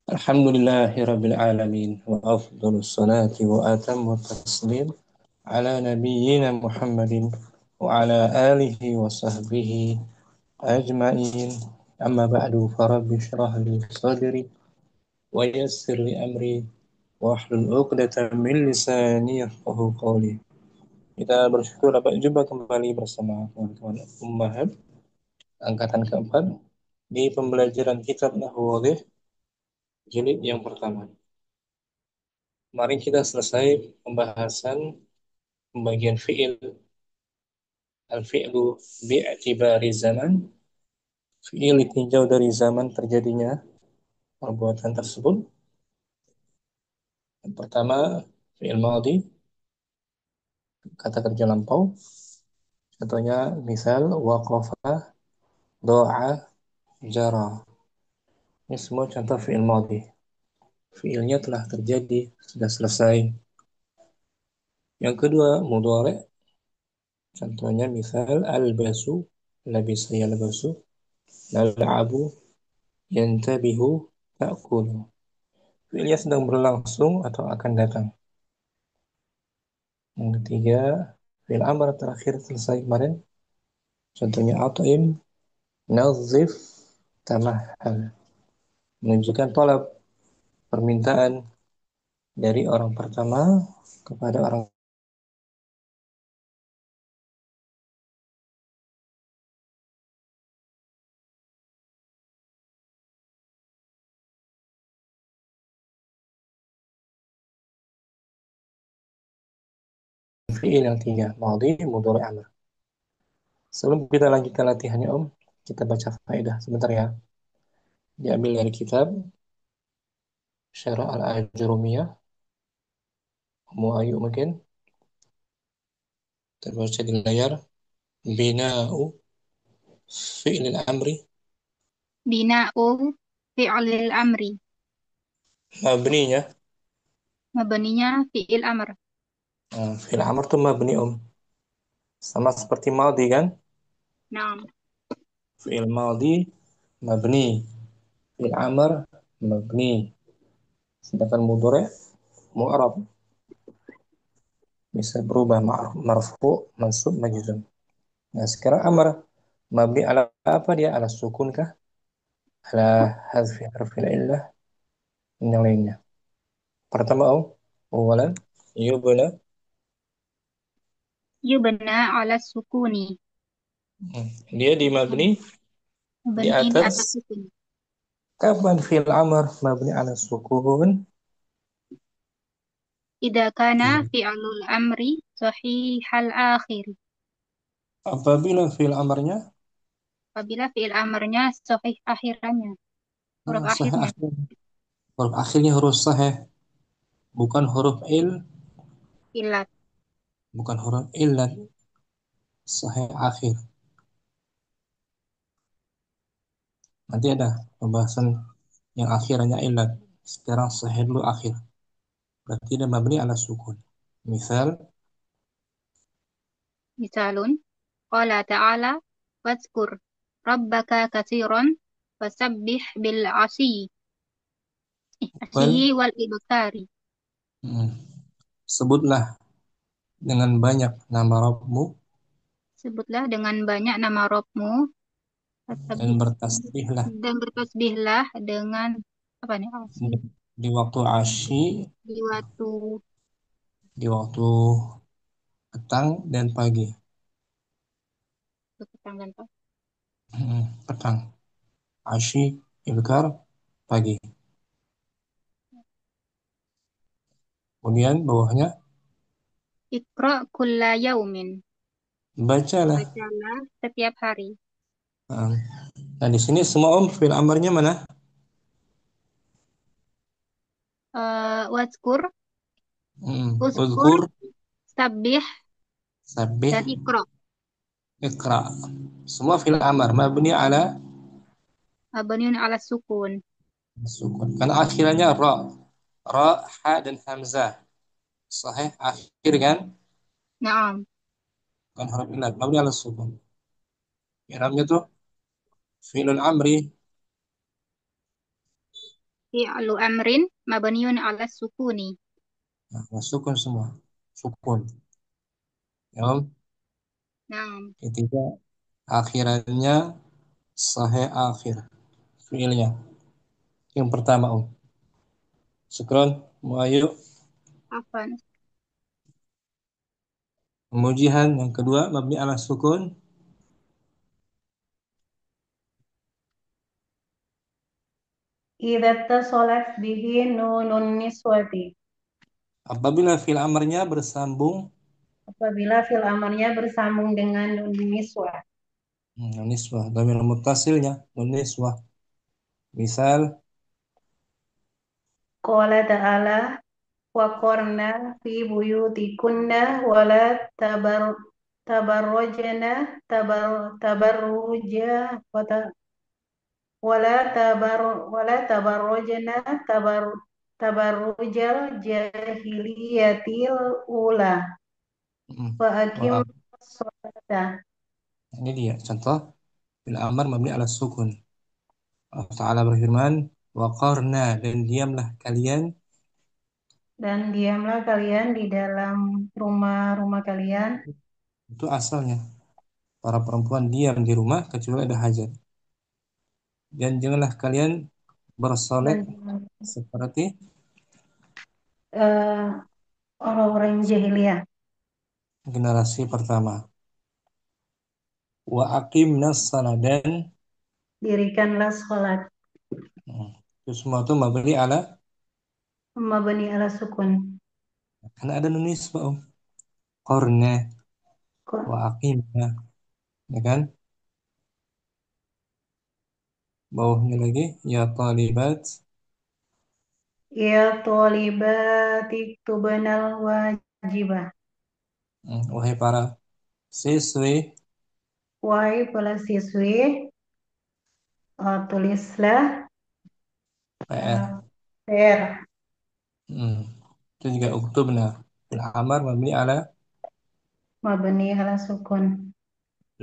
الحمد لله رب العالمين وأفضل الصلاة وأتم التسليم على نبينا محمد وعلى آله وصحبه أجمعين. أما بعد فرب اشرح لي صدري ويسر لي أمري واحلل عقدة من لساني يفقهوا قولي. Kita bersyukur dapat jumpa kembali bersama teman-teman Ummahat angkatan keempat di pembelajaran kitab Nahwu jilid yang pertama. Kemarin kita selesai pembahasan pembagian fi'il. Al-fi'lu bi'tibari zaman. Fi'il ditinjau dari zaman terjadinya perbuatan tersebut. Yang pertama, fi'il madhi, kata kerja lampau. Contohnya, misal, waqafa, do'a, jara. Ini semua contoh fi'il madhi. Fi'ilnya telah terjadi, sudah selesai. Yang kedua, mudhari'. Contohnya, misal, albasu, labisa yalbasu, nal'abu, yantabihu, ta'kulu. Fi'ilnya sedang berlangsung atau akan datang. Yang ketiga, fi'il amr terakhir selesai kemarin. Contohnya at'im, nazif, tamahhal. Menunjukkan tolab, permintaan dari orang pertama kepada orang. Fi'il yang tiga, madhi, mudhari', amr. Sebelum kita lanjutkan latihannya Om, kita baca faedah sebentar ya. Diambil dari kitab Syarah Al-Ajurumiyah. Kamu ayu mungkin terbaca di layar. Bina'u fi'il amri Bina'u fi'lil amri. mabninya. Mabninya fi'il amr. Fi'il amr tuh mabni Om. Sama seperti madhi kan? Naam. Fi'il madhi mabni. Fi'il amr mabni. Sedangkan mudhari' mu'rab. Bisa berubah marfu, mansub, majzum. Nah, sekarang amr mabni ala apa dia? Ala sukun kah? Ala hazfi harfil illah dan yang lainnya. Pertama Om, awalan yubna. Yubna ala sukuni. Dia di mabni di Mabni di atas. atas sukun. Kapan fi'il amr mabni ala sukun? Idza kana Iya. fi'lul amri sahihal akhir. Apabila fi'il amrnya Apabila fi'il amrnya sahih akhirannya. Huruf sahih akhirnya. akhir, huruf akhirnya huruf sahih, bukan huruf Ilat. bukan huruf illat, sahih akhir. Nanti ada pembahasan yang akhirnya illat. Sekarang sahih dulu akhir. Berarti dia mabni ala sukun. Misal, Misalun. Qala ta'ala. Wazkur. Rabbaka kasiran. Wasabbih bil wal, asyi wal ibkari. hmm, sebutlah dengan banyak nama Rabbmu Sebutlah dengan banyak nama Robmu. dan Wasabbih. bertasbihlah Dan bertasbihlah dengan apa nih? Asyi. di waktu asyi, Di waktu di waktu petang dan pagi. petang dan pagi. Petang, asyi, ibkar, pagi. Kemudian bawahnya, Iqra kulla yaumin. bacalah. Bacalah setiap hari. Nah, nah, di sini semua Om fi'il amarnya mana? Wazkur, uzkur, Uzkur, sabbih, sabih, dan iqra. ikra. Semua fi'il amar mabni ala Mabniun ala sukun. sukun. Karena akhirannya ra. Ra, ha dan hamzah. Sahih akhir kan? Naam. Kan huruf illat mabni ala sukun. I'rabnya tuh fi'ilul amri fi'lu amrin mabniun ala sukuni. Nah, sukun semua. Sukun. Ya. Naam. Ketiga, akhirannya sahih akhir. Fiilnya. Yang pertama, Syukron. Mau ayo. Afan. Pemujian. Yang kedua, mabni ala sukun. Idza tasalat bihi nunun niswati. Apabila fiil amarnya bersambung. Apabila fil amarnya bersambung dengan nun niswah. Niswah. Dhamir muttasilnya. Niswah. Misal. Qala ta'ala wa qarna fi buyutikunna wa la tabarrajna tabarruja wala tabarrajna tabarrujal jahiliyatil ula Hmm, wa aqim Wah, sholata. ini dia contoh fiil amar mabni ala sukun. Allah Ta'ala berfirman, waqarna dan diamlah kalian. Dan diamlah kalian di dalam rumah-rumah kalian Itu asalnya. Para perempuan diam di rumah kecuali ada hajat. Dan janganlah kalian bersolek dan seperti eh, orang-orang jahiliyah. generasi pertama. Wa aqimnas salat dan Dirikanlah sholat hmm, itu semua itu mabni ala mabni ala sukun. karena ada nun nisbah. Qarna wa aqimna, ya kan? Bawahnya lagi ya talibat. Ya tolibatik tubanal wajibah. Wahai para siswi, Wahai para siswi, tulislah PR. PR Hmm. Itu juga uktubna. Fil amar mabni ala mabni ala sukun.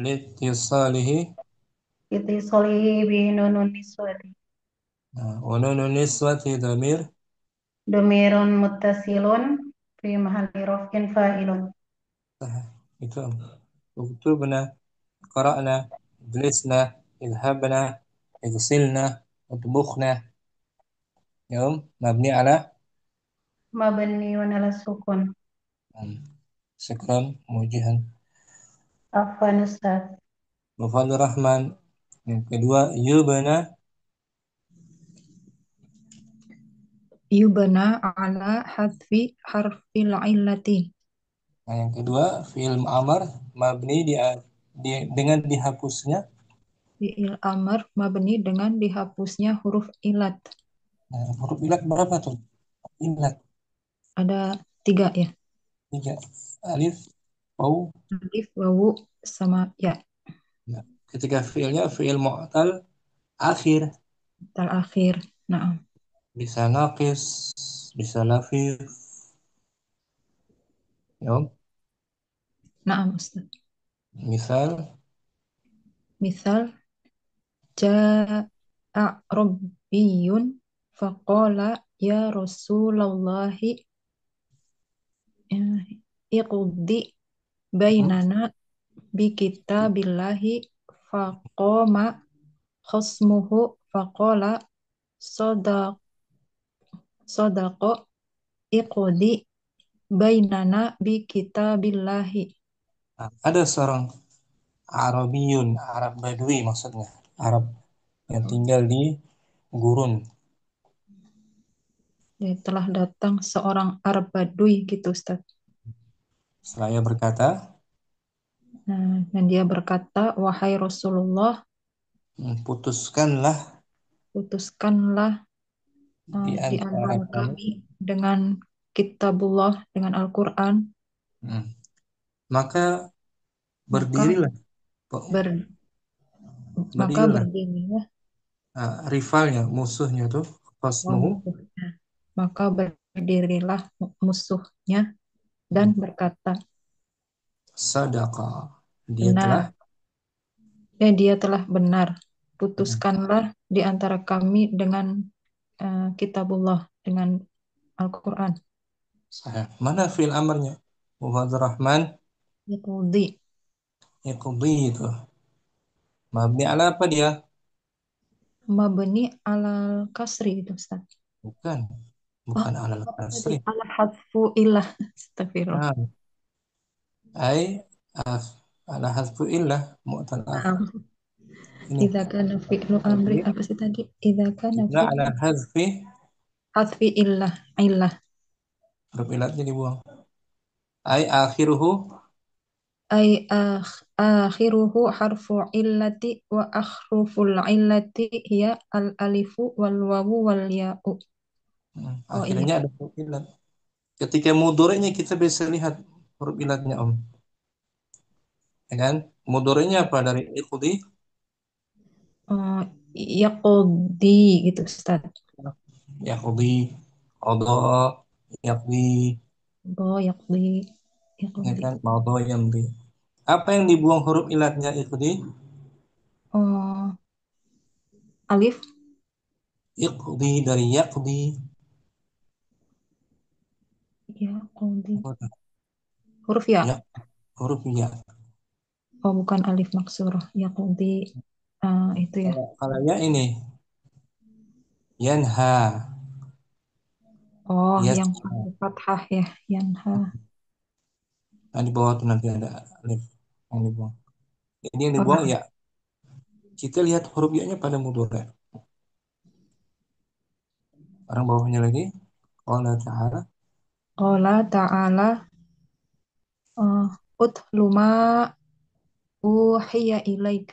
litisalihi. Iti solihi bi nunun niswati. Wa nunun niswati dhamir. Domirun muttasilun fi mahalli rafin fa'ilun. Itu uktubna, qara'na, ijlisna, idhabna, igsilna, utbukhna. Yum, mabni ala Mabniun ala sukun. hmm, syukran, mujihan. Afwan Ustaz. Mufadul Rahman. Yang kedua, yubna. Yubna ala hadfi harfil illati. Nah, yang kedua, fi'il amar mabni dengan dihapusnya. Fi'il amr mabni dengan dihapusnya huruf ilat. Nah, huruf ilat berapa tuh? Ilat Ada 3 ya. 3. Alif, waw. Alif, wawu, sama ya. Nah, ketika fi'ilnya fi'il mu'tal akhir, Tal akhir. Nah, bisa naqis, bisa lafif. Ya. nah Ustaz. Misal, Misal, ja'a rabbiyun faqala ya Rasulallahi eh, iqdi hmm, bainana bi kitabillahi faqama khasmuhu faqala sadaq sadaqa iqdi bainana bi kitabillahi. nah, ada seorang Arabiyun, Arab Badui maksudnya. Arab yang tinggal di gurun. Ya, telah datang seorang Arab Badui gitu Ustaz. Seraya berkata, Nah, dan dia berkata, wahai Rasulullah, putuskanlah putuskanlah di di antara antara kamu. kami dengan kitabullah, dengan Al-Quran, Hmm. Maka maka berdirilah, ber, maka berdirilah. berdirilah Rivalnya, musuhnya tuh, khasmuhu. musuhnya. Maka berdirilah musuhnya dan Hmm. berkata, Sadaqa. Dia telah benar, dia telah benar. hmm, Putuskanlah di antara kami dengan kitabullah dengan Al-Quran. Sahih. Mana fi'il amarnya? Muhammad Rahman Yaqudi. yaqdi itu. Mabni ala apa dia? Mabni alal kasri itu Ustaz. Bukan. Oh, Bukan ala apa tadi? kasri. Ala hadfu ilah. Astagfirullah. Nah, ai as ala hasbu illah mu'tal akhir. Nah, Ini. idza kana fi'lu amri Mabni apa sih tadi? Idza kana ibna ala fi'lu hazfi hadfi illah illah huruf ilatnya dibuang. Ai akhiruhu ay akhiruhu harfu illati wa akhruful illati hiya al alifu wal wawu wal ya'u. Oh iya. akhirnya ada huruf ilat. Ketika mudhari'nya kita bisa lihat huruf ilatnya Om. Ya kan? Mudhari'nya apa dari ikhdi? Oh, yaqdi gitu Ustaz. Yaqdi, qada, yaqdi, Oh, yaqdi ya yaqdi. kan? Madha yamdi. Apa yang dibuang huruf ilatnya ikhdi? Oh, alif Iqdi dari yaqdi. yaqdi. Apa tuh? Huruf ya. Ya, huruf ya. Oh, bukan alif maksurah. Yaqdi itu ya. Kalau ya ini yanha, Oh, yang yas'a. pakai fathah ya, yanha. Nah, di bawah tuh nanti ada alif yang dibuang. Jadi yang Oh, dibuang nah. ya. Kita lihat huruf ya-nya pada mudhari'. Orang bawahnya lagi. Allah Ta'ala. Qala ta'ala uh, utlu ma uhiya ilaik.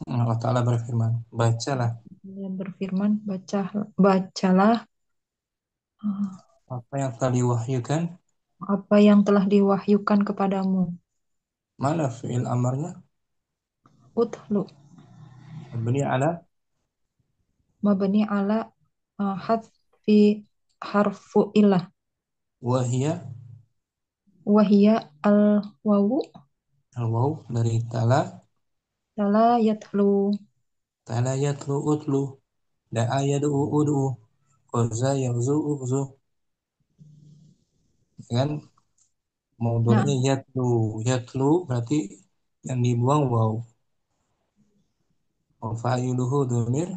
Allah Ta'ala berfirman. Bacalah Dia berfirman, bacalah uh, apa yang telah diwahyukan. apa yang telah diwahyukan kepadamu. Mana fi'il amarnya? Utlu Mabni ala mabni ala hadfi harfu ilah. wahia Wahia al wawu al-waw dari tala. tala yatlu. Tala yatlu utlu. Da'a yad'u ud'u. Qaza yaghzu ughzu. Ya kan? Nah, Mudhari'nya yatlu. Yatlu berarti yang dibuang waw. Wa fa'iluhu dhamir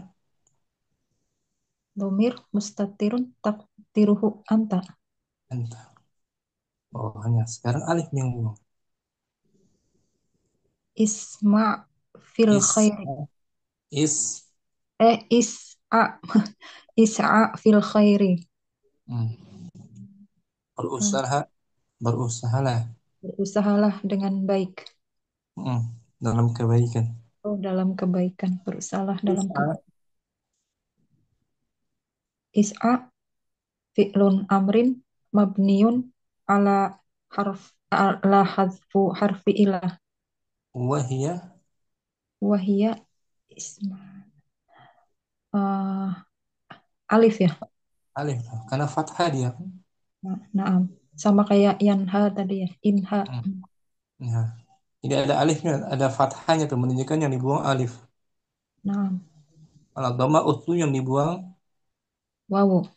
domir mustatirun takdiruhu anta. anta. Oh, hanya sekarang alif yang buang. Isma fil Is khairi. is Is'a is'a fil khairi. hmm, Eh, berusaha berusahalah Berusahalah dengan baik. hmm, dalam kebaikan. Oh, dalam kebaikan. Berusahalah dalam Is'a kebaikan. Is'a fi'lun amrin mabniun ala ala hadfu harfi ilah. wahia Wahia isma. eh, alif ya. alif karena fathah dia. Naam. Sama kayak yanha tadi ya. Inha. Hmm. Nah, jadi ada alifnya, ada fathahnya tuh menunjukkan yang dibuang alif. Naam. Kalau dhamma utlu yang dibuang, Wawu.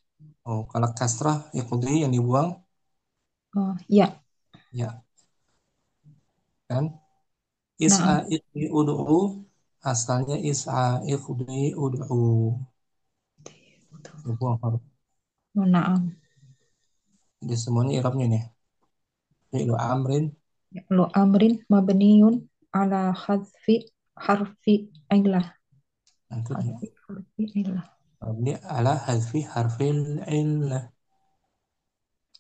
oh kalau kasrah iqdi yang dibuang, Oh, ya. ya kan? Is'a Naam. iqdi ud'u asalnya is'a iqdi ud'u. Dibuang harus. Oh, naam. Jadi semuanya i'rabnya nih. Fi'lu amrin Lo amrin mabniun ala hadfi harfi ilah. nah, itu dia. Hadfi harfi ilah. Mabni ala hadfi harfil illah.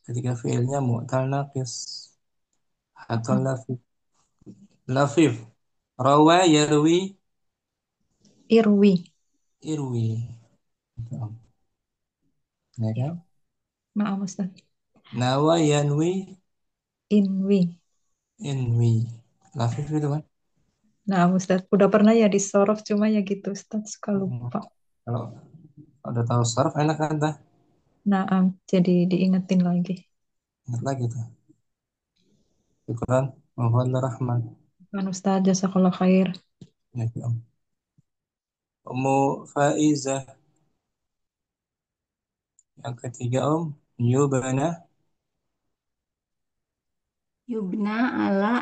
Ketika fi'ilnya mu'tal naqis atau Uh-uh. lafif. Lafif. Rawa yarwi Irwi. irwi. Ya Ya. kan? Maaf Ustaz. Nawa yanwi Inwi. inwi. Lafif itu kan? Nah, Ustaz, udah pernah ya di Sorof, cuma ya gitu, Ustaz, suka Hmm. lupa. Kalau udah tahu sarf enak kan dah. Nah, jadi diingetin lagi. Ingat lagi tuh. Syukran. Mohon rahman. Kan Ustaz, jazakallah khair. Ya, ya. Ummu Faizah. Yang ketiga Om, yubna. Yubna ala,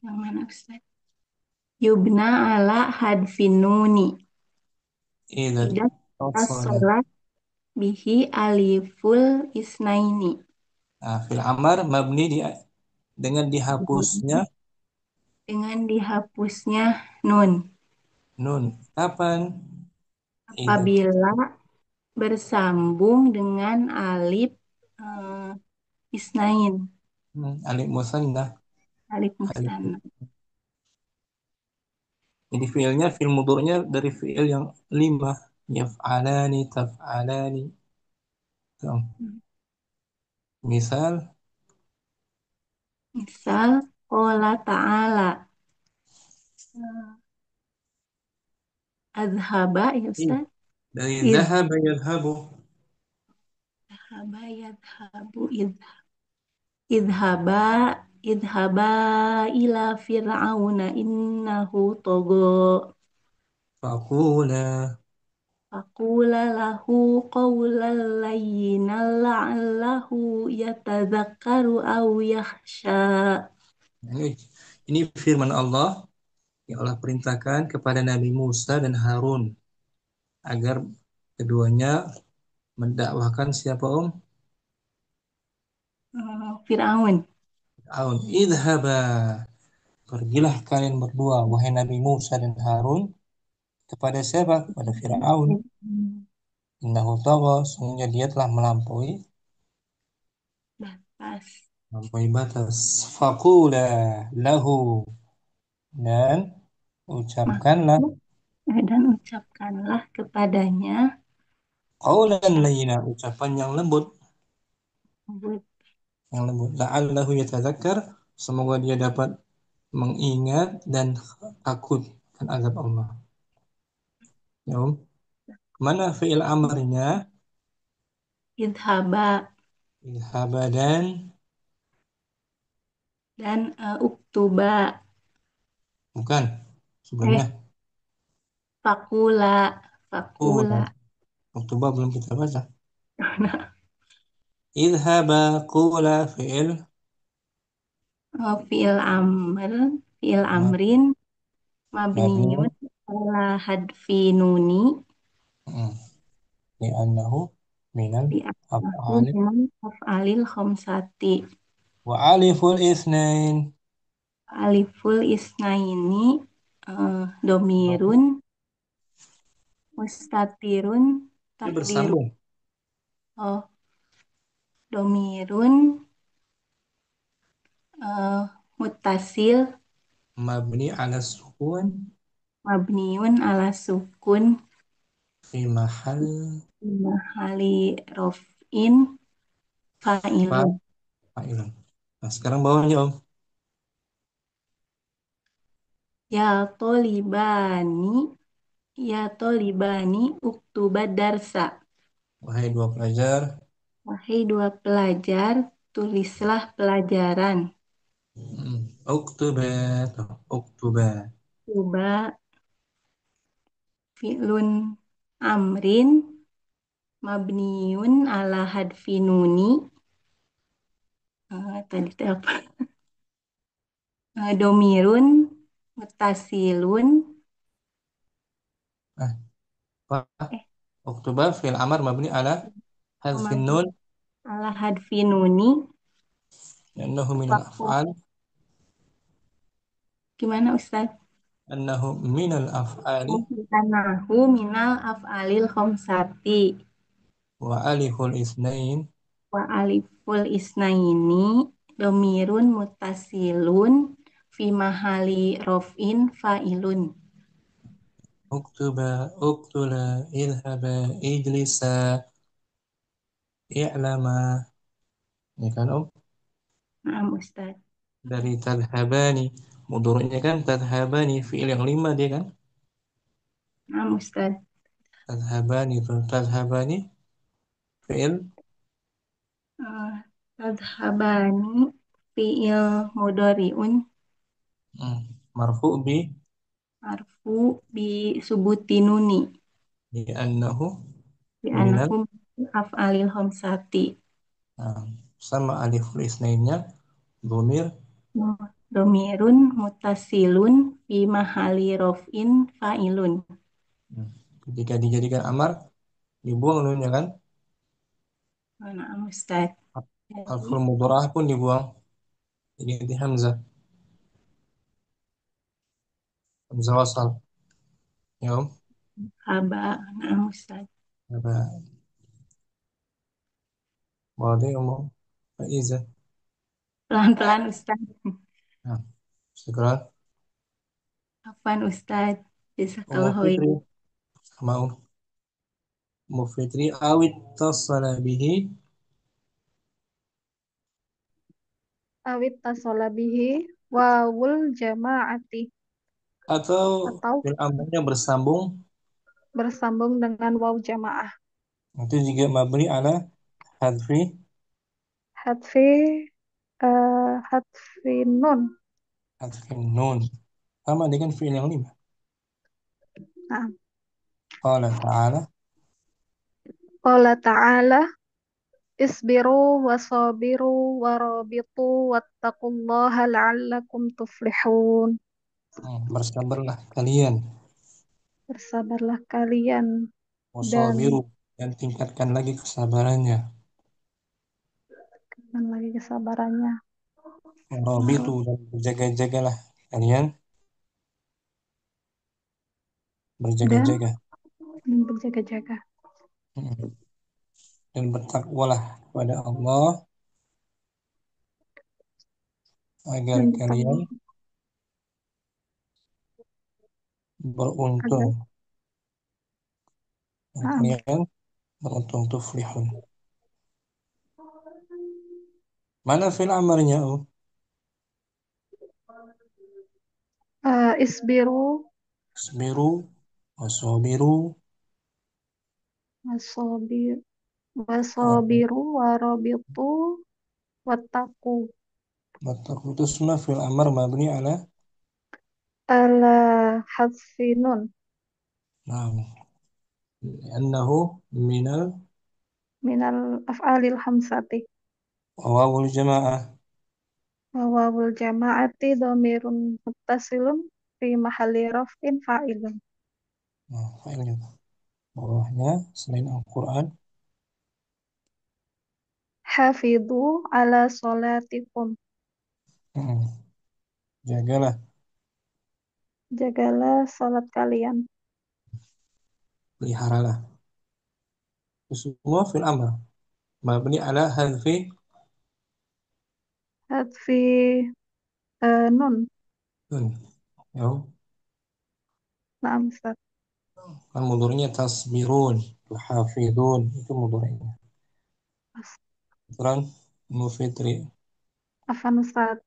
yang mana Ustaz? Yubna ala hadfin nuni. Idza Idat tasala. asolat bihi aliful isnaini. Nah, fil amar mabni dengan dihapusnya Dengan dihapusnya nun. nun. Kapan? Idza Apabila bersambung dengan alif isnain. alif musanna. Alif Alif. musanna. Jadi fiilnya, fiil mudhari'nya dari fiil yang lima. Yaf'alani, taf'alani. Tuh. Misal, Misal, qala ta'ala. Adhaba ya Ustaz. dari zahaba yadhabu. Idhaba yadhabu idhaba idhaba ila fir'auna innahu togo. Faqula. Faqula lahu qawlan layyinan la'allahu yatadzakkaru aw yakhsha. Ini firman Allah yang Allah perintahkan kepada Nabi Musa dan Harun agar keduanya mendakwahkan siapa Om? Fir'aun. Fir'aun. Idhaba. Pergilah kalian berdua, wahai Nabi Musa dan Harun, kepada siapa? Kepada Fir'aun. Innahu tagha, sungguhnya dia telah Batas. melampaui batas. Faqula lahu, dan ucapkanlah Maka dan ucapkanlah kepadanya qaulan ucapan layyina, ucapan tersebut. yang lembut. La'allahu yatadzakkar, semoga dia dapat mengingat dan takut akan azab Allah. Ya, Om. Mana fi'il amarnya? Idhaba Idhaba dan dan uktuba. bukan Eh, sebelumnya. fakula. Qula. Fakula. Oktober belum kita baca. Idhaba qula fi'il Fi'il amr. Fi'il ma- amrin. mabni Mabniun. Ala hadfi nuni. mm, li'annahu minal Bi'anahu af'ali minal af'alil khamsati. wa aliful isnain. Aliful isnaini. Berarti Domirun. Mustatirun. dia Takdiru. bersambung. Oh, domirun. eh, Mutasil. Mabni ala sukun Mabniun ala sukun. fi mahal Mahali rofin fa'ilun. fa'ilun. Nah, sekarang bawahnya Om. Ya tolibani, ya tolibani uktuba darsa. Wahai dua pelajar, Wahai dua pelajar, tulislah pelajaran. uktuba, uktuba. Coba fi'lun amrin mabniun ala hadfi nuni. Tadi itu apa? Domirun mutasilun. Ah, apa? Eh, Uktuba fi'il amar mabni ala hadfin mabni nun ala hadfi nuni. li'annahu minal Waktu af'al gimana Ustaz? annahu minal af'ali Anahu minal af'alil khomsati wa aliful isnain wa aliful isnaini domirun mutasilun fi mahali rofin fa'ilun. uktuba uktula idhaba ijlisa i'lama. Ini kan Om, Nah, Ustaz. dari tadhabani mudhari'nya kan tadhabani fi'il yang lima dia kan. Nah, Ustaz. Tadhabani tadhabani fi'il Eh, Tadhabani fi'il mudori'un hmm, marfu bi marfu bi subuti nuni li'annahu bi minal anahu Af'alil khamsati. Nah, sama aliful isnainnya domir. Domirun mutasilun fi mahali rof'in fa'ilun. Ketika dijadikan amar dibuang nunnya kan. Mana Ustaz? Jadi, Alful mudorah pun dibuang. Jadi ganti hamzah. Hamzah wasal. Ya, Om. haba. Nah, Ustaz. Apa? Wadi umum. Faiza. Pelan-pelan Ustaz. Nah, sekarang Apaan Ustaz? Ummu Jazakallah Fitri. khairan. Sama Ummu Fitri. Awit tasala bihi. Awit tasola bihi wawul jama'ati Atau atau fil amrnya bersambung. bersambung dengan waw jamaah. Itu juga mabni ala hadfi. Hadfi hadfi nun. Hadfi nun. Sama dengan fi'il yang lima. Nah, Qala ta'ala. qala ta'ala isbiru wasabiru warabitu wattaqullaha la'allakum tuflihun. Bersabarlah kalian. Bersabarlah kalian dan Wasabiru. Dan tingkatkan lagi kesabarannya. lagi kesabarannya. Warabitu. Dan berjaga-jagalah kalian. Dan Berjaga-jaga. berjaga-jaga. Hmm. Dan bertakwalah kepada Allah agar Dan kalian bertakwa beruntung. agar Dan ah, kalian beruntung tuflihun. Mana fil amarnya? Oh? isbiru Isbiru. Wasabiru. wasabir Warabitu. wasabiru warabitu wattaqu Itu semua fil amar mabni ala. ala hadfinun Nah, annahu minal minal af'alil hamsati wawul jamaah. wa wawul jama'ati dhamirun muttasilun fi mahalli raf'in fa'ilun. Nah, failnya bawahnya selain Al-Quran. Hafidhu ala solatikum, Hmm, jagalah, jagalah salat kalian. peliharalah. Itu semua fil amr mabni ala hadfi. Hadfi nun. Ya, Naam Ustaz. kan mudhari'nya tasbirun, tuhafidun itu mudhari'nya. Quran Mufitri Afan Ustaz.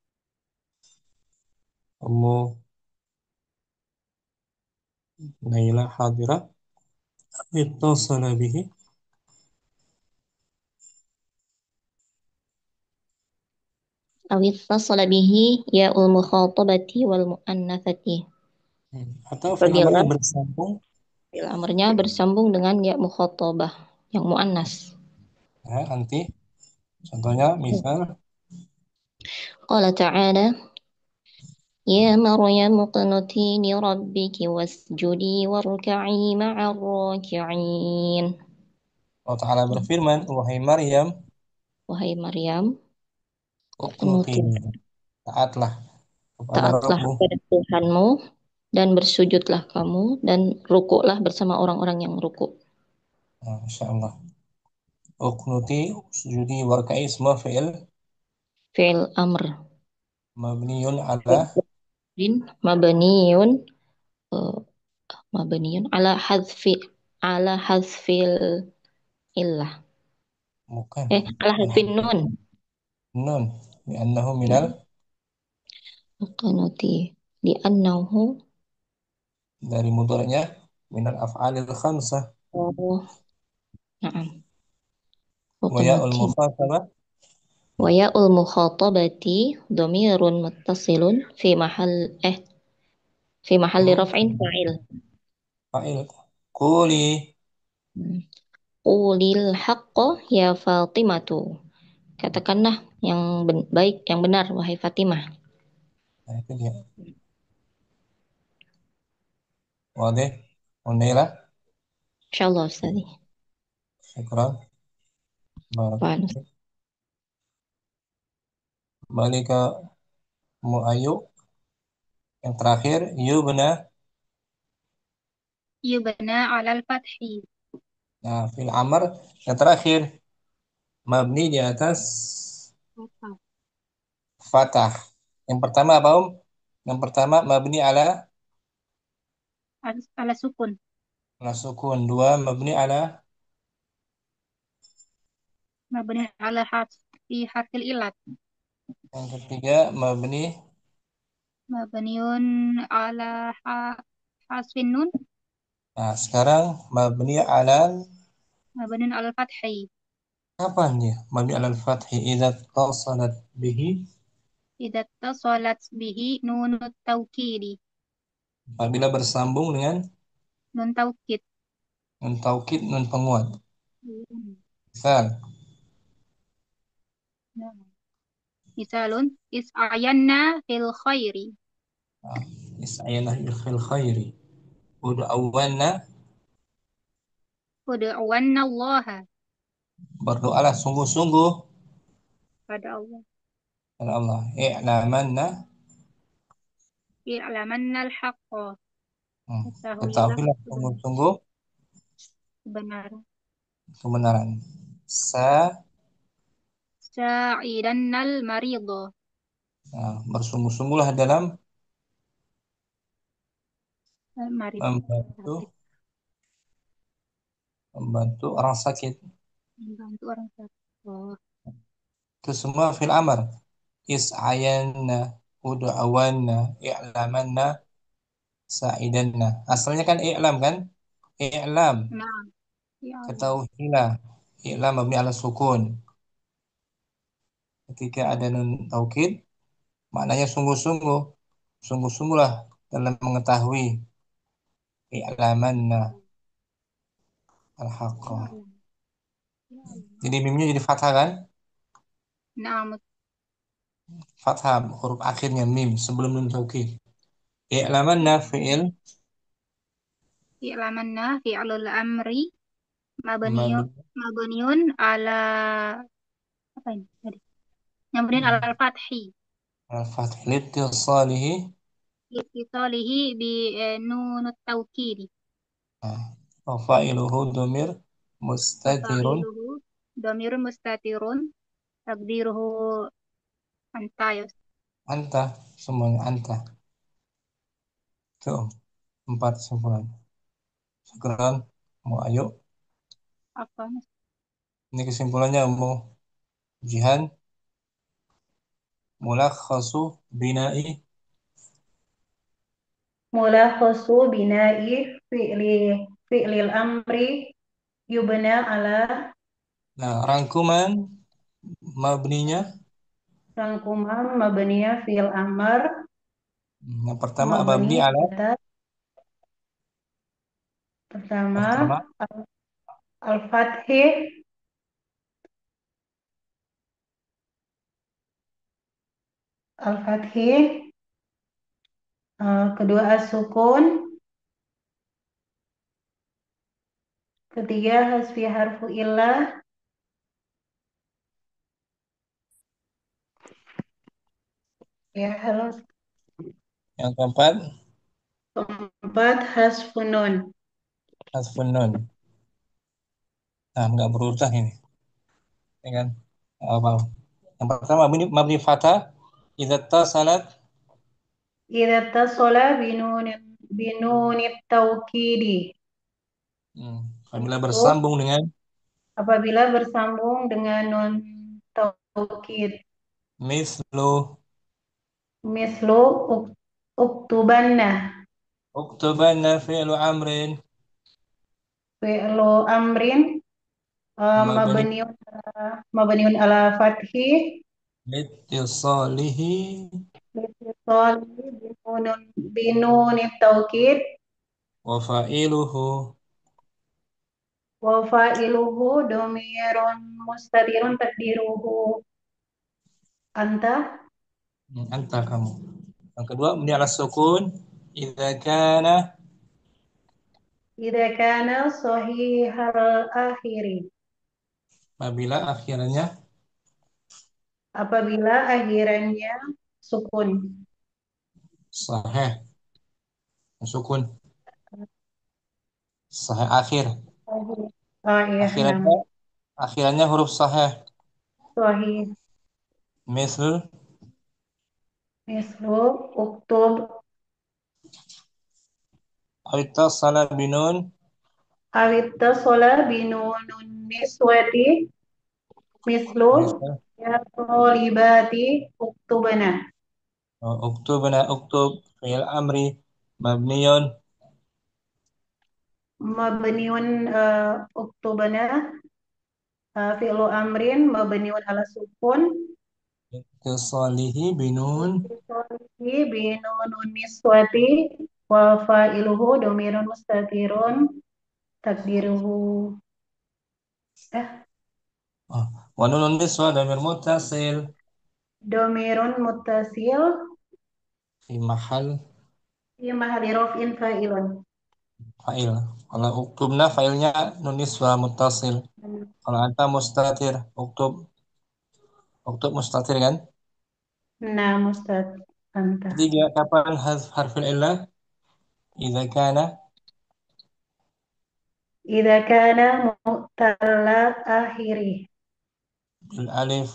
Ummu Naila Hadira ittasala bihi. Awit fasala bihi ya'ul mukhatabati wal mu'annatsati. Atau fil Apabila amarnya bersambung. fil amarnya bersambung dengan ya mukhatabah yang muannas. Ya, nanti contohnya misal Qala ta'ala ya Maryam qunuti li rabbiki wasjudi warka'i ma'ar raki'in. Allah Ta'ala berfirman, wahai Maryam, Wahai Maryam, uqnuti, qunuti, taatlah kepada taatlah Rabbmu. kepada Tuhanmu dan bersujudlah kamu dan rukuklah bersama orang-orang yang rukuk. Nah, Masya Allah. Uqnuti, sujudi, warka'i, semua fi'il Fi'il amr. mabniyun ala. Fi'il mabniyun eh, mabniyun ala hadfil illah. Bukan. Ala Bukan hadfin nun. nun. Li'annahu minal. Ya, qanuti li'annahu Dari mudhari'nya minal af'alil khamsah. oh, na'am. Wa ya'ul Qanuti. mukhatabah. Wa ya'ul mukhatabati dhamirun muttasilun fi mahalli Hmm. raf'in fa'il. Fa'il. Quli. Hmm. Qulil haqqo ya Fatimatu. Katakanlah yang baik, yang benar, wahai Fatimah. Nah, itu dia. Wadah. Unaila. Insyaallah Ustaz. Syukran. Apaan? Barakallahu. Kembali ke Mu'ayu. Yang terakhir, yubna. Yubna alal fathi. Nah, fil amr. Yang terakhir, mabni di atas fathah. Yang pertama apa, Yang pertama, mabni Ala sukun. ala sukun. Dua, mabni ala. Mabni ala fi harfil ilat. Yang ketiga, mabni. Mabniun ala hasfin nun. Nah, sekarang mabni ala. Mabniun ala fathi. Kapan dia? Mabni ala fathi. Idza tasalat bihi. Idza tasalat bihi nunut taukidi. Apabila bersambung dengan Nun taukid. nun taukid, nun penguat. Hmm. Misal, Nah. Misalun is'ayanna fil khairi. ah, is'ayana fil khairi. Ud'awanna, Ud'awanna Allah berdoalah sungguh-sungguh pada Allah. kepada Allah. I'lamanna, I'lamanna al-haqqa. hmm, Ketahuilah ketahuilah sungguh-sungguh kebenaran. kebenaran. Sa'idannal maridho. Nah, bersungguh-sungguhlah dalam Marid. membantu membantu orang sakit. Membantu orang sakit. Oh, Itu semua fil amr. Is'ayanna, ud'awanna, i'lamanna, sa'idanna. Asalnya kan i'lam kan? I'lam, nah, ya Allah. ketahuilah. I'lam mabni ala sukun. Ketika ada nun taukid, maknanya sungguh-sungguh. Sungguh-sungguhlah dalam mengetahui. I'lamanna al-haqqa. Ya Allah. Ya Allah. Jadi mimnya jadi fathah kan? Nah, Fathah huruf akhirnya mim sebelum nun taukid. I'lamanna fi'il i'lamanna fi'lul amri mabniun mabni mabniun ala apa ini tadi? Mabniun ala al-fathi. al-fath litisalihi. Litisalihi bi nunut taukidi. Wa fa'iluhu domir mustatirun. Fa'iluhu dhamirun mustatirun takdiruhu anta ya. Anta, semuanya anta. Itu empat kesimpulan. Sekarang mau ayo. Apa? Ini kesimpulannya mau Jihan mulakhasu bina'i. Mulakhasu bina'i fi'lil amri yubna ala Nah, rangkuman mabninya. rangkuman mabniya fi'il amr Yang pertama mabni mabni di ala. atas pertama Pertama al-fathi al-fathi kedua as-sukun ketiga hasfi harfu illah ya halo yang keempat keempat hasfun nun hasfun nun. Nah, nggak berurutan ini, ya kan? Apa? Yang pertama mabni fathah idza tasalat. idza tasola binunit taukidi Apabila itu bersambung dengan apabila bersambung dengan nun taukid mislu. mislu uktubanna Uktubanna fi'lu amrin fi'lu amrin mabni mabniun ala fathi litisalihi litisal binunit taukid wa fa'iluhu Wa fa'iluhu domirun mustatirun takdiruhu anta. Anta kamu. Yang kedua mabni ala sukun idza kana Idza kana sahihal akhiri. apabila akhirnya Apabila akhirannya sukun. sahih sukun sahih akhir Sahih. Oh iya, enam. akhirannya akhirannya huruf sahih Sahih. misal Mislu uktub awitasala binun awita sola binunun niswati mislu misal ya tolibati uktubana. uktubna uktub fi'il amri mabniyun Mabniun uktubana fi'lu amrin mabniun ala sukun ittisalihi binun Itisolihi binunun niswati wa fa'iluhu domirun mustatirun takdiruhu eh wa nunun niswa damir muttasil domirun muttasil fi mahal fi mahali raf'in fa'ilun. fa'il. Kalau uktubna fa'ilnya nun niswa muttasil. Kalau anta mustatir, uktub mustatir kan? Nah, mustad anta. Ketiga, kapan harfil illah? Idza kana Idza kana mu'talla akhiri bil alif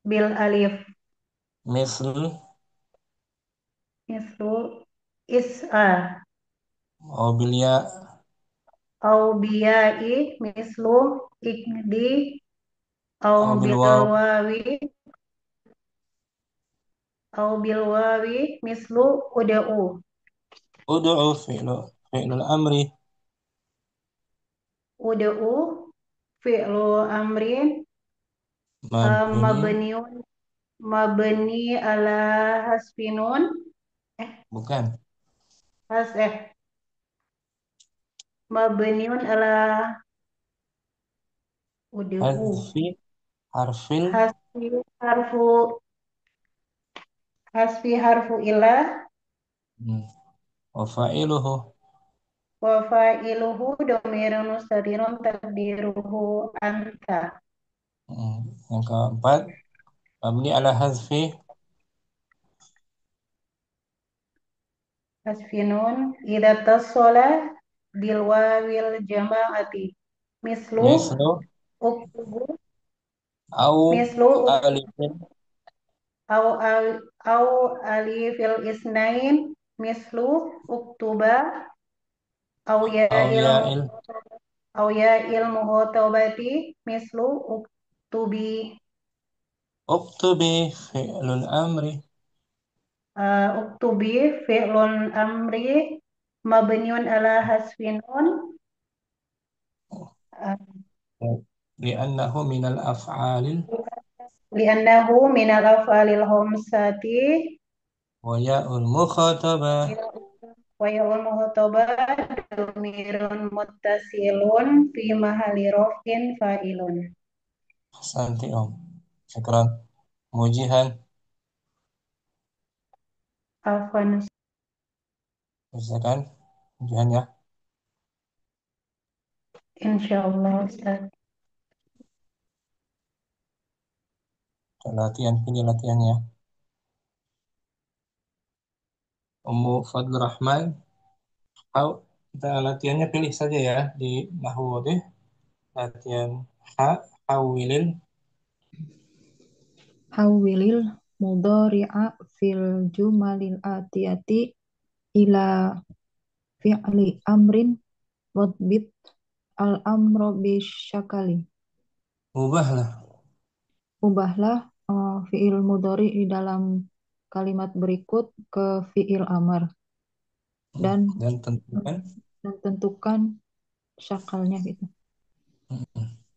bil alif misl mislu is'a au bil ya au biya'i mislu ikdi au au bil bil waw wawi au bil wawi mislu ud'u ud'u fi'lul amri ud'u fi'lu amrin mabni mabniun mabni ala hasfinun eh bukan has mabniun ala ud'u hadfi harfil hasfi harfu hasfi harfu ilah hmm, wa fa'iluhu wa fa'iluhu domirun mustatirun takdiruhu anta. hmm. Yang keempat mabni ala hadfi Hasfinun idza tasola bil wawil jama'ati mislu mislu uktubu au mislu alifin au au au alifil isnain mislu uktuba au au ya'il ya'il au ya'il muhotabati mislu uktubi. uktubi fi'lul amri Uktubi fi'lun amri mabniun ala hasfinun li'annahu minal af'alil li'annahu minal af'alil khamsati wa ya'ul mukhatabah wa ya'ul muhtabah dhamirun muttasilun fi mahalli raf'in fa'ilun. santi om syukran mujihan Afwan misalkan mujihan ya insyaallah Ustaz. latihan pilih latihannya Ummu Fadlur Rahman kita latihannya pilih saja ya di Nahwu deh latihan hawilil Hawwilil mudhari'a fil jumalil atiyati ila fi'li amrin wadbit al amro bisyakali. ubah lah Ubahlah fi'il mudhari di dalam kalimat berikut ke fi'il amar dan dan tentukan dan tentukan syakalnya gitu.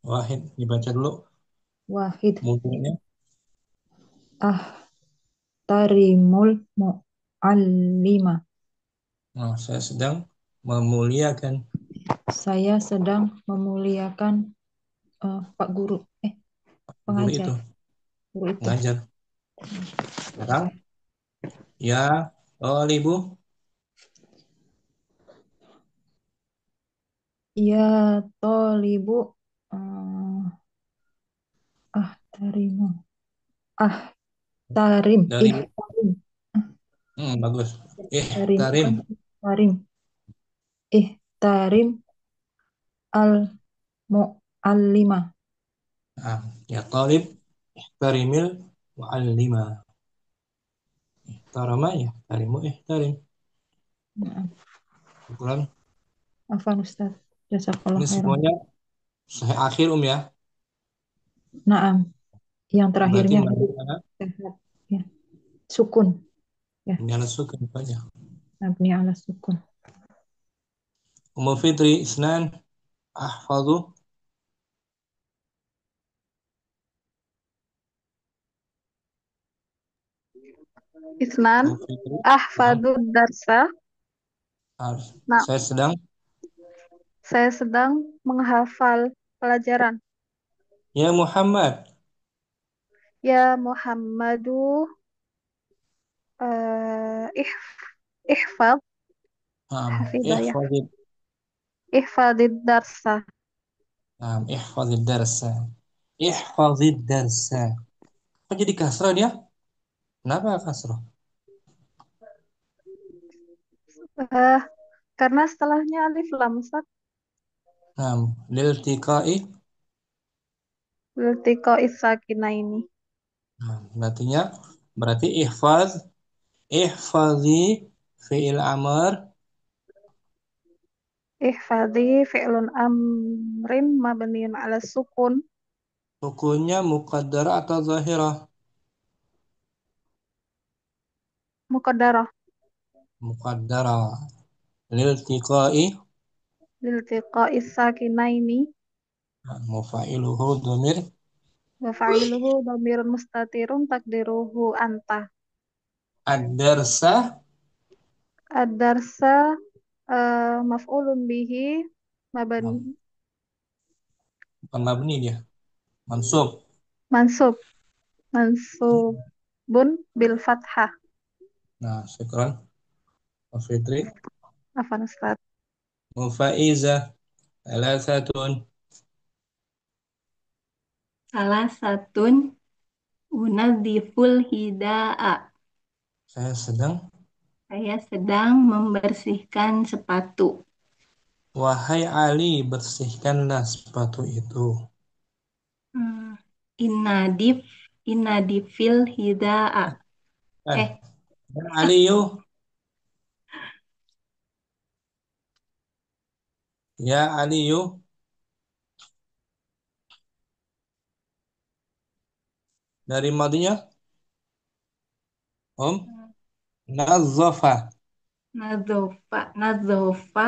wahid dibaca dulu Wahid mudhari'nya tarimul mu'allima. saya sedang memuliakan Saya sedang memuliakan Pak Guru. Guru Pengajar. itu, Guru itu. pengajar. Sekarang, ya tolibu. Ya tolibu. Tarimu. Tarim. Dari, Tarim. bagus. Tarim. Tarim. Tarim. Tarim al mu'allima. Nah, ya talib, tarimil muallima. Tarama ya, tarimu tarim. Nah, Ukuran. Afan Ustaz. Jazakallah Ini khairan. semuanya sahih akhir ya. Naam. Yang Berarti terakhirnya huruf mana? sehat. Ya. Sukun. Ya. Nyala suka banyak. Mabni ala sukun. Ummu Fitri, Isnan, ahfadu. Isnan, Ummu Fitri, nah, ahfadud darsa. Nah, saya sedang. saya sedang menghafal pelajaran. Ya Muhammad. Ya Muhammadu, eh ihfad, hafidah ya. Ihfadid. Ihfadid darsa. Ihfadid darsa. Ihfadid darsa. Kok jadi kasrah dia? Kenapa kasrah? Eh, karena setelahnya alif lam, Ustaz. Liltiqai. Iltiqa isakina ini. Berarti ihfaz, ihfazi fi'il amr, Ihfadhi fi'lun amrin mabniun ala sukun. sukunnya muqaddarah atau zahirah? Muqaddarah. Muqaddarah. Liltiqai, Iltiqa isakina ini. mufa'iluhu dhamir Wa fa'iluhu dhamirun mustatirun takdiruhu anta. ad-darsa. Ad-darsa maf'ulun bihi maban Nah, bukan mabni dia, mansub. mansub mansubun bil fathah. Nah, syukran. Fitri, Afan Ustaz. mufaiza, salasatun. Salah satun unadziful hida'a. Saya sedang membersihkan sepatu. Wahai Ali, bersihkanlah sepatu itu. Hmm, Inadif, inadifil hida'a. Kan? Eh, Ya Ali yuk. Ya Ali yuk. Dari madinya, Om. Nazzafa. nadzofa, nadzofa,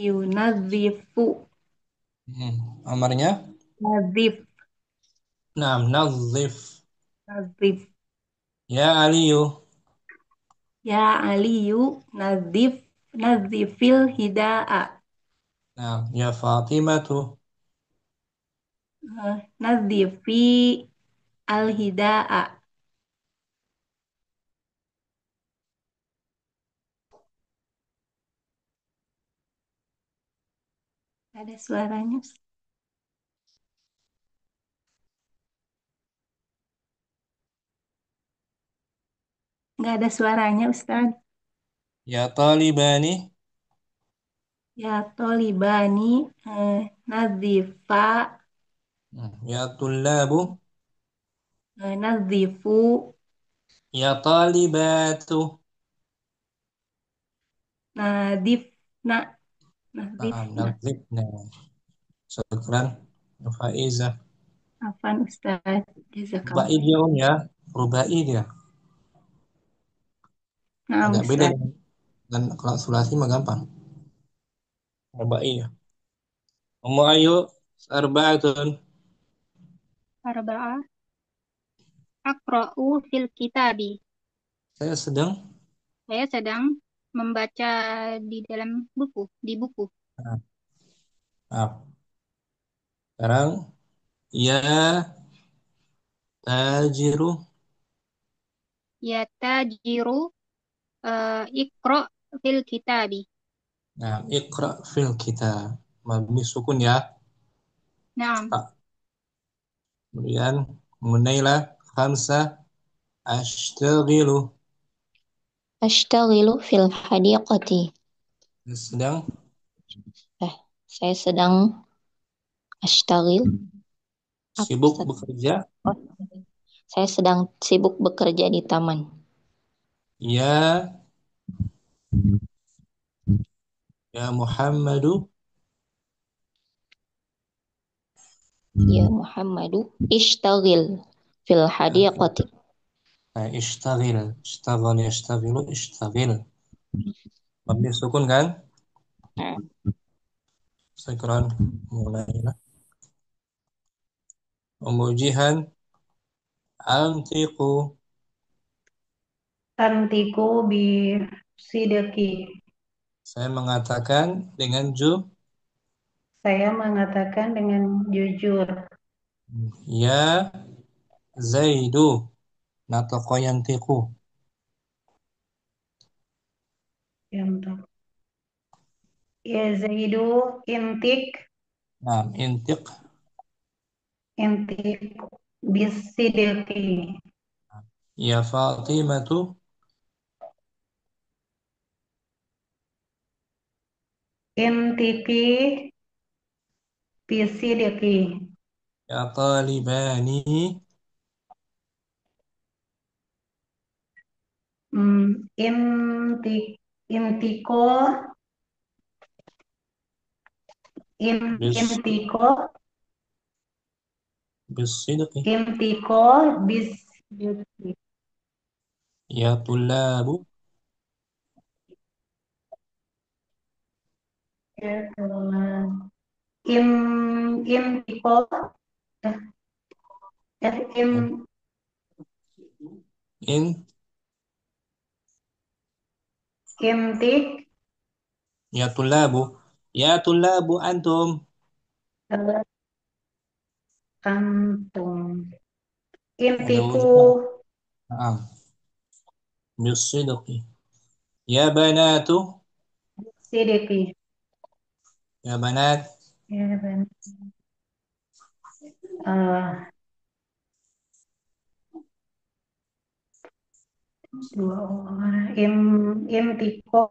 yunadzifu, Amarnya. nadzif, Nah, nazif. nadzif. Ya Ali yuk. Ya Aliyu, nadzif, nadzifil hida'a. Nah, ya Fatimah tuh. Nadzifi al-hida'a. Ada suaranya. Nggak ada suaranya, Ustaz. Ya Talibani. Ya tolibani, nadzifa, Ya Tullabu. nadzifu, Ya Talibatu. nadif, na, nadif, na. Nazif. Nah, syukran. Faiza. Afan Ustaz. Rubai Jazakallah. dia Om ya. Rubai dia. Nah, Agak beda Ustaz. dengan kalau sulasi mah gampang. Rubai ya. Om Ayu. Arba'atun. Arba'ah. Aqra'u fil kitabi. Saya sedang. Saya sedang membaca di dalam buku, di buku. Nah, sekarang ya tajiru. Ya tajiru ikro fil kitabi. Nah, ikra fil kita. Mabni sukun ya. Naam. Tak. Kemudian munailah khamsa ashtaghilu. Ashtaghilu fil hadiqati. Sedang Eh, saya sedang ashtaghil. Apa, sibuk Ustaz? bekerja. Oh, saya sedang sibuk bekerja di taman. Ya ya Muhammadu. Ya Muhammadu ishtaghil fil hadiqati. Nah, ishtaghil. Ishtaghal yashtaghilu ishtaghil. Mabni sukun kan? Nah, Sekarang mulailah. Umujihan antiqu. Antiku bi sidiki. Saya mengatakan dengan Saya mengatakan dengan jujur. ya Zaidu. Natoko yantiqu. Yang ya Zaidu intik Nah, intiq. intik bisidiki. Ya Fatimatu. Intiki bisidiki. Ya Talibani. Intik intiko Bis intiko bisidqi. intiko bisidiki. Ya Tulabu. Ya Tuhan. In intiko eh, in In intik ya Tulabu. Ya Tulabu antum. kantung. Ada Intiku wujud. Naam. Bisidqi. Ya Banatu. sidiki. Ya Banat. Ya ben. eh, dua orang. Intiko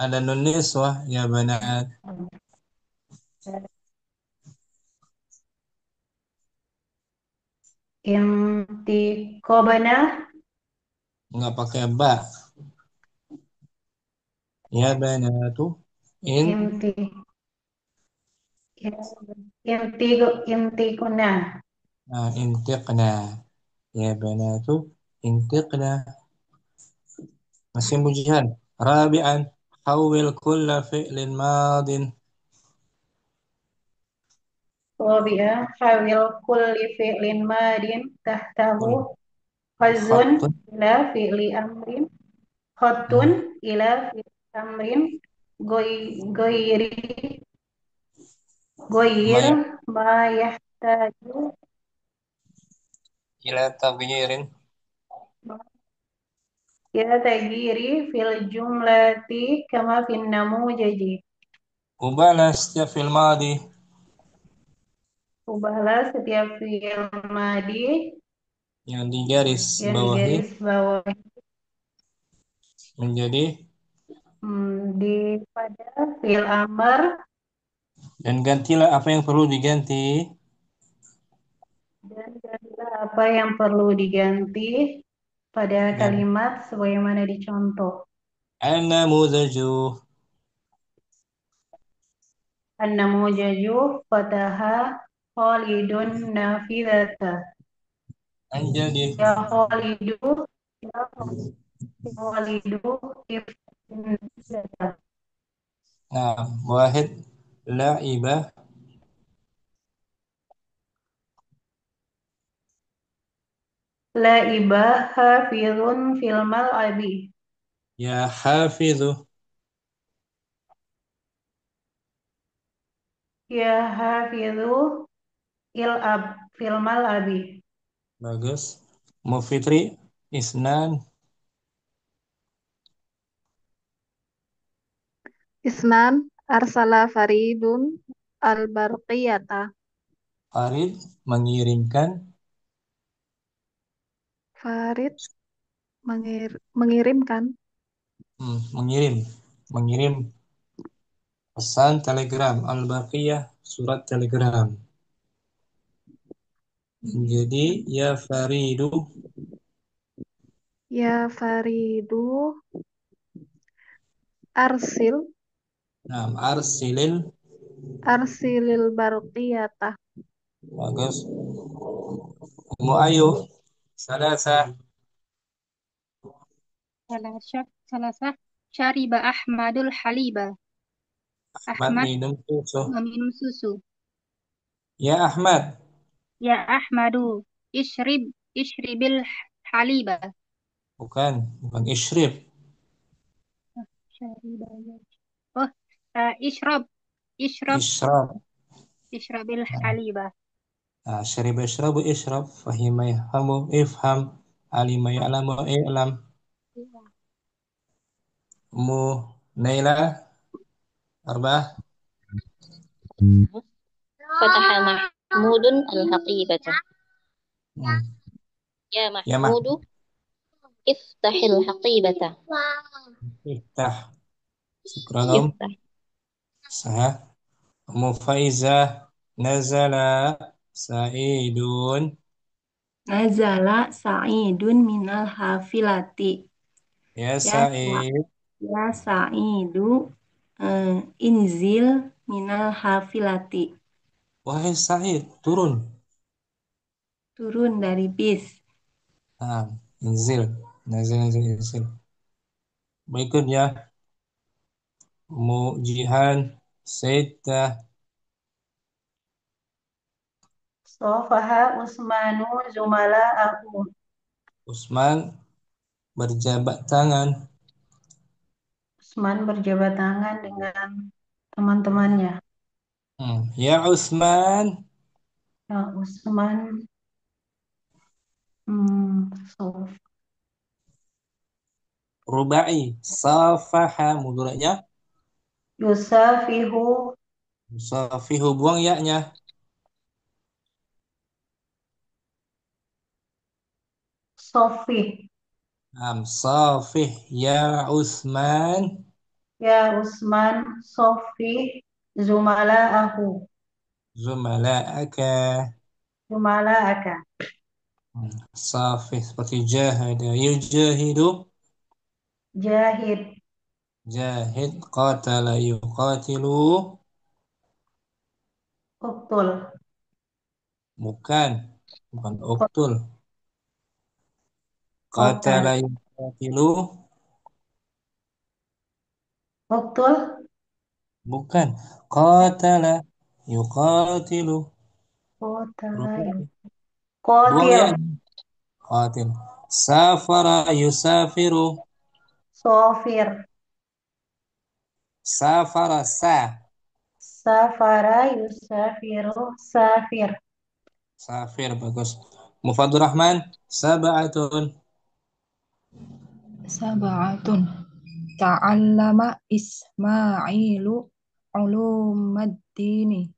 Ada nun niswah. Ya Banat. intikobana Enggak pakai ba. Ya Banatu. In inti inti intikuna intiqna. Ya Banatu. Intiqna. Masih mujihan. Rabi'an. Hawil kulla fi'lin madin. Robia hawil kulli fi'lin madin tahtahu Kul. hazun Khattun. ila fi'li amrin Nah, khatun ila fi'li amrin goy goyri goyir Maya. ma yahtaju Ila taghyirin. ila tagiri fil jumlati kama fin namujaji. Ubahlah setiap fi'il madi Ubahlah setiap fi'il madi yang digaris yang bawahi digaris bawah menjadi di pada fi'il amr dan gantilah apa yang perlu diganti dan gantilah apa yang perlu diganti pada dan kalimat sebagaimana dicontoh. an-namuzaju An-namujaju fataha Khalidun nafidata. anjadi. Ya Khalidu, ya Khalidu, ifnafidata. Nah, wahid la'ibah Laiba hafizun fil mal'abi. ya hafizu Ya hafidhu il'ab filmal abi. Bagus. Mufitri, isnan. Isnan arsala Faridun al-barqiyata. Farid, mengirimkan. Farid mengirimkan. Mengirim. Mengirim pesan telegram. Al-Baqiyah, surat telegram. Jadi, ya Faridu. Ya Faridu arsil Nah, arsilil. arsilil barqiyata. Bagus. Ummu Ayu. Salasa. Salasah syariba Ahmadul haliba. Ahmad Ahmad minum susu. meminum susu. Ya Ahmad. Ya Ahmadu ishribil haliba. Bukan isyrib. Syariba ya. Oh, ishrab ishrab Isyrab. ishrabil Nah, haliba. syariba isyrabu isyrab. Fahima yafhamu ifham. Alima ya'lamu i'lam. Ummu Naila. Arba'ah. Fataha Mahmudun al-haqibata. Hmm. Ya Ya Mah. Mahmudu iftahil haqibata. Iftah. Syukran. Iftah. Sah. Ummu Faizah. Nazala Sa'idun. Nazala Sa'idun minal hafilati. Ya Ya Sa'id. ya Sa'idu inzil minal hafilati. Wahai Sa'id, turun. Turun dari bis. Nah, inzil. Inzil. Berikutnya, Mujihan Sayyidah Sofaha Usmanu Zumala'ahu. Usman berjabat tangan. Usman berjabat tangan dengan teman-temannya. Ya Usman. Ya Usman sof Rubai. Safaha mudoranya. yusafihu Safihu buang ya-nya. sofi. Safih ya Usman. Ya Usman sofi Zumala'ahu. Zumala'aka. Zumala'aka. Safih seperti jahada. Yujahidu. Jahid. Jahid qatala yuqatilu. Uktul. Bukan. Bukan uktul. Kotal. Qatala yuqatilu. Uktul. Bukan. Qatala yuqatilu. Kotala. Rubai. Buang Kotil. ya. Qatil. Safara yusafiru. Sofir. Safara sa. Safara yusafiru. Safir. Safir bagus. Mufadur Rahman. Sab'atun. Sab'atun. Ta'allama Ismailu ulumaddini.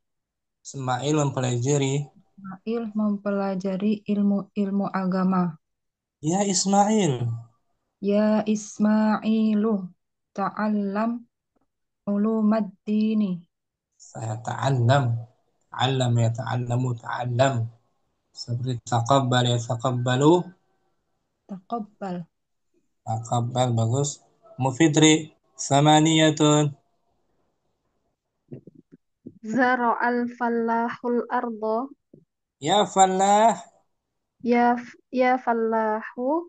Ismail mempelajari. Ismail mempelajari ilmu-ilmu agama. Ya Ismail. Ya Ismailu ta'allam ulumaddini. Saya ta'allam. Ta'allam ya ta'allamu ta'allam. Seperti taqabbal ya taqabbalu. Taqabbal. Taqabbal bagus. Mufidri. Samaniyatun. Zara'al fallahul ardo. Ya Fallah. Ya fallahu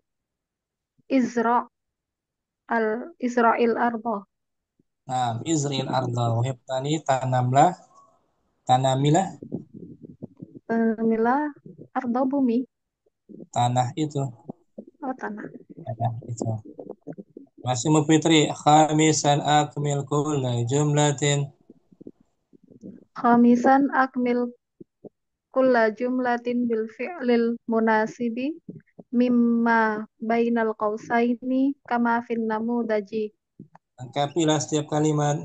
izra' Isra'il ardo. Nah, izril arda. Wahai petani, tanamlah. Tanamilah Tanamilah ardo bumi. tanah itu. Oh, tanah. Tanah itu. Masih Mufidri. Khamisan akmil kulla jumlatin. Khamisan akmil kulla jumlatin bil fi'lil munasibi mimma bainal qausaini kama fin namudaji. Lengkapilah setiap kalimat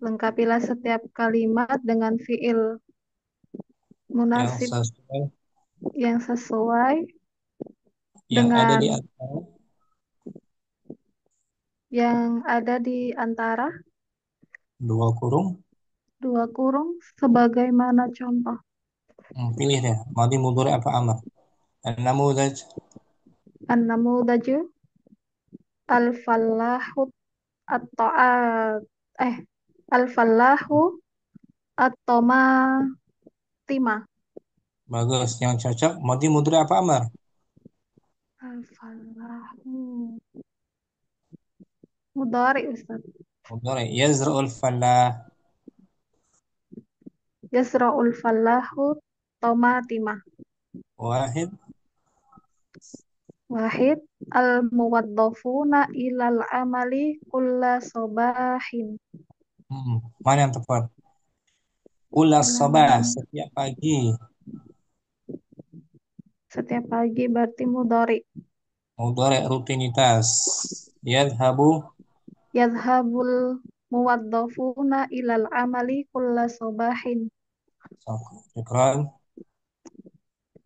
Lengkapilah setiap kalimat dengan fi'il yang munasib sesuai yang sesuai yang ada dengan di antara yang ada di antara dua kurung. dua kurung sebagaimana contoh. Pilih deh, madi mudhari apa amar. An-namudaj An-namudaju al-fallahu at-ta'at al-fallahu at-tomatima. bagus, yang cocok madi mudhari apa amar. Al-fallahu mudhari Ustaz. Mudhari yazra'ul falah. Yasra'ul fallahu tomatima. Wahid Wahid al-muwaddafuna ilal amali kulla sobahin. Mana yang tepat? Kulas sabah, setiap pagi. Setiap pagi berarti mudhari. Mudhari rutinitas. Yadhabu Yadhabul muwaddafuna ilal amali kulla sobahin. syukran.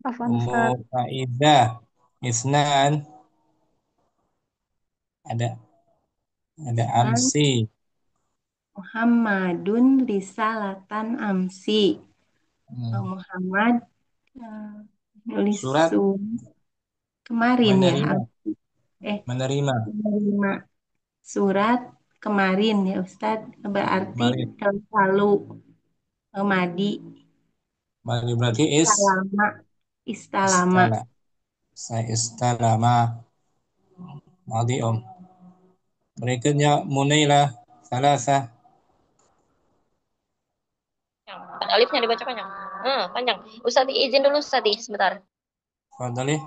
Afan Ustaz. Mu'aidah isnan ada amsi. Muhammadun risalatan amsi. Muhammad nulis Surat kemarin ya. menerima Surat kemarin ya Ustadz. Berarti lalu madi. Madi berarti Istalama. Saya istalama. Madi om. Berikutnya Munailah Salasa. Alifnya dibaca panjang. Panjang. Ustadz izin dulu Ustadz sebentar. Fadali.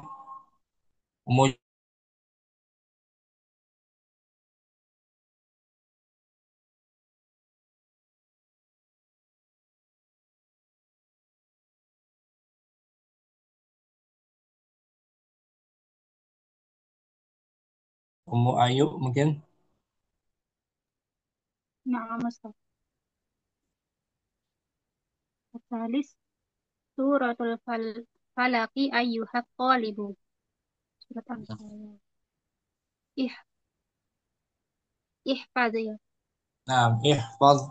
Ummu Ayub mungkin. Na'am Ustaz. Salis suratul falaqi ayyuhat talibu. Surat Al-Falaq. Ihfaz ya. Naam, ihfaz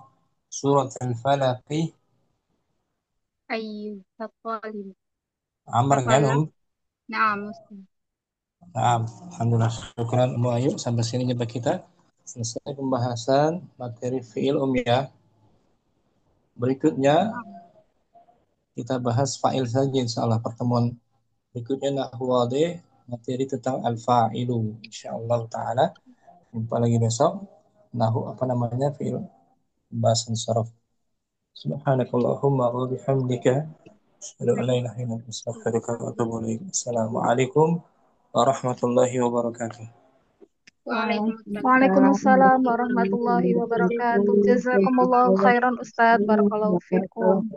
surat al-falaqi Ayyuhat talibu. Amr ganum. Na'am Ustaz. Naam, alhamdulillah. Syukran Ummu Ayub. Sampai sini jumpa kita. Selesai pembahasan materi fi'il ya. Berikutnya kita bahas fa'il saja insyaallah pertemuan berikutnya nahwu wadih, materi tentang al-fa'ilu insyaallah taala. Jumpa lagi besok. Nahwu fi'il bahasan saraf. Subhanakallahumma wa bihamdika asyhadu an la ilaha illa anta astaghfiruka wa atubu ilaik. Assalamualaikum warahmatullahi wabarakatuh. Waalaikumsalam warahmatullahi wabarakatuh. Jazakumullahu khairan Ustaz. Barakallahu fikum.